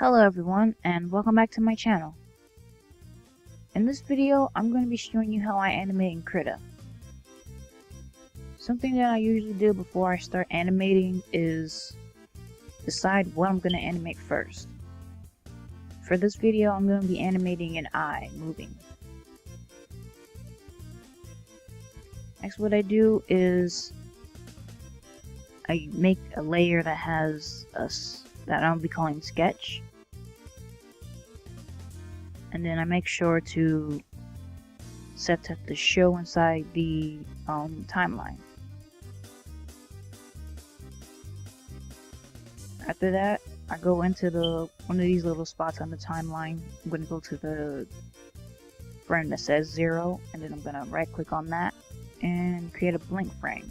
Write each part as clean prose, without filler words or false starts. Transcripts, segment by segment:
Hello everyone, and welcome back to my channel. In this video, I'm going to be showing you how I animate in Krita. Something that I usually do before I start animating is decide what I'm going to animate first. For this video, I'm going to be animating an eye moving. Next, what I do is I make a layer that has that I'll be calling sketch. And then I make sure to set that to show inside the timeline. After that, I go into one of these little spots on the timeline. I'm going to go to the frame that says 0, and then I'm going to right click on that and create a blank frame,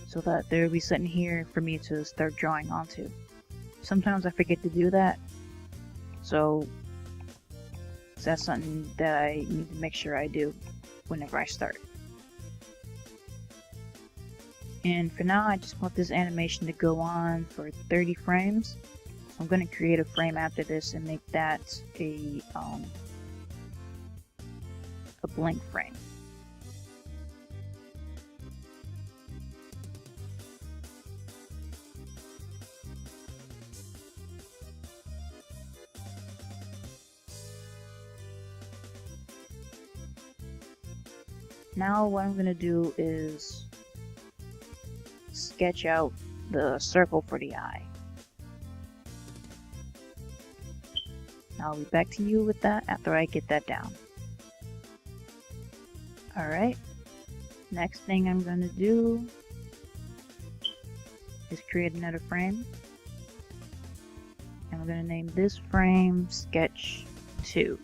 so that there will be something here for me to start drawing onto. Sometimes I forget to do that, so that's something that I need to make sure I do whenever I start. And for now, I just want this animation to go on for 30 frames. I'm going to create a frame after this and make that a blank frame. Now what I'm going to do is sketch out the circle for the eye. I'll be back to you with that after I get that down. Alright, next thing I'm going to do is create another frame. And we're going to name this frame Sketch 2.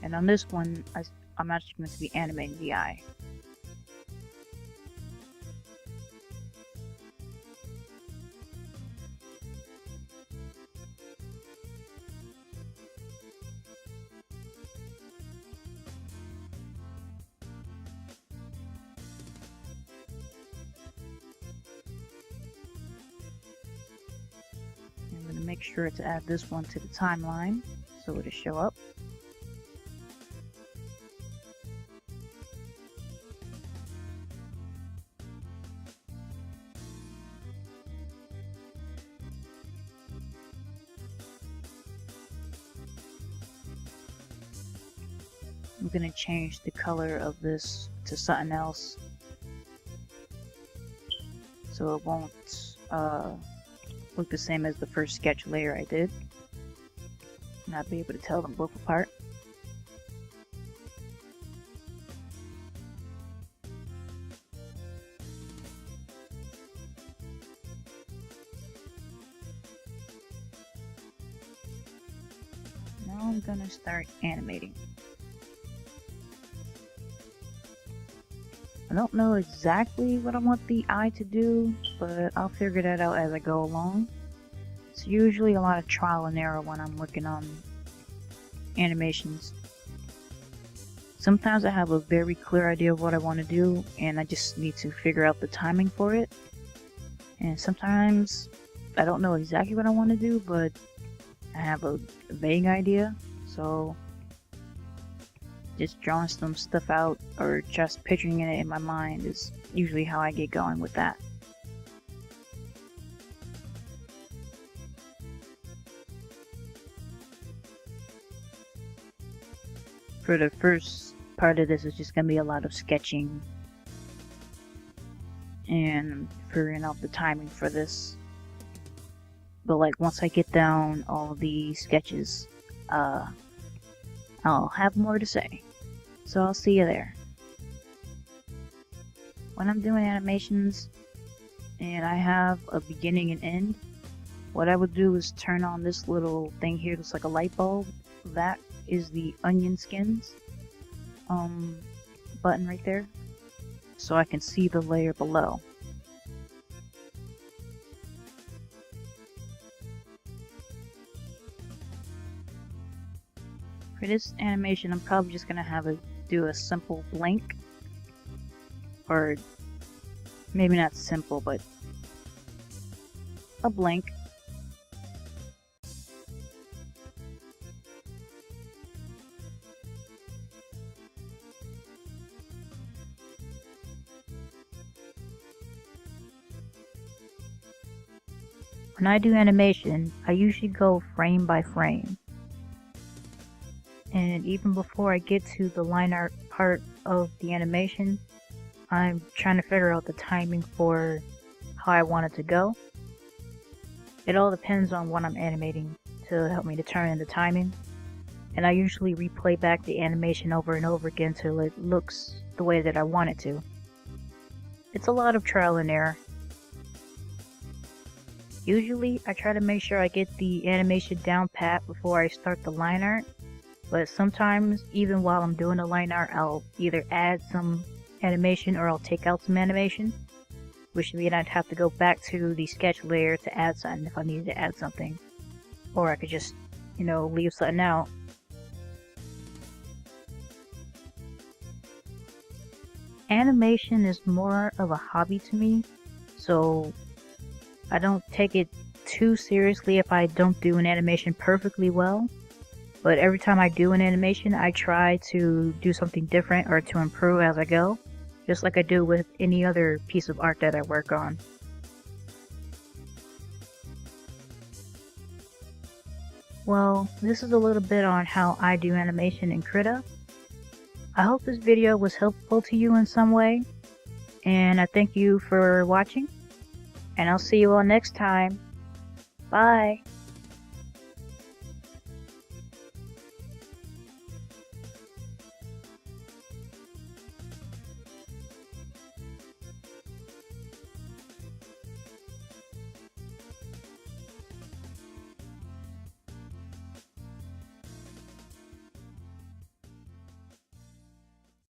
And on this one, I'm actually going to be animating the eye. I'm going to make sure to add this one to the timeline so it'll show up. I'm going to change the color of this to something else so it won't look the same as the first sketch layer I did. Not be able to tell them both apart. Now I'm going to start animating. I don't know exactly what I want the eye to do, but I'll figure that out as I go along. It's usually a lot of trial and error when I'm working on animations. Sometimes I have a very clear idea of what I want to do, and I just need to figure out the timing for it. And sometimes I don't know exactly what I want to do, but I have a vague idea, so just drawing some stuff out or just picturing it in my mind is usually how I get going with that. For the first part of this, is just going to be a lot of sketching and figuring out the timing for this. But like once I get down all the sketches, I'll have more to say. So I'll see you there. When I'm doing animations and I have a beginning and end, what I would do is turn on this little thing here that's like a light bulb. That is the onion skins button right there, so I can see the layer below. For this animation, I'm probably just going to do a simple blank, or maybe not simple, but a blink. When I do animation, I usually go frame by frame. And even before I get to the line art part of the animation, I'm trying to figure out the timing for how I want it to go. It all depends on what I'm animating to help me determine the timing. And I usually replay back the animation over and over again till it looks the way that I want it to. It's a lot of trial and error. Usually I try to make sure I get the animation down pat before I start the line art, but sometimes even while I'm doing the line art I'll either add some animation or I'll take out some animation, which means I'd have to go back to the sketch layer to add something if I needed to add something, or I could just, leave something out. Animation is more of a hobby to me, so I don't take it too seriously if I don't do an animation perfectly well, but every time I do an animation I try to do something different or to improve as I go, just like I do with any other piece of art that I work on. Well, this is a little bit on how I do animation in Krita. I hope this video was helpful to you in some way, and I thank you for watching. And I'll see you all next time. Bye!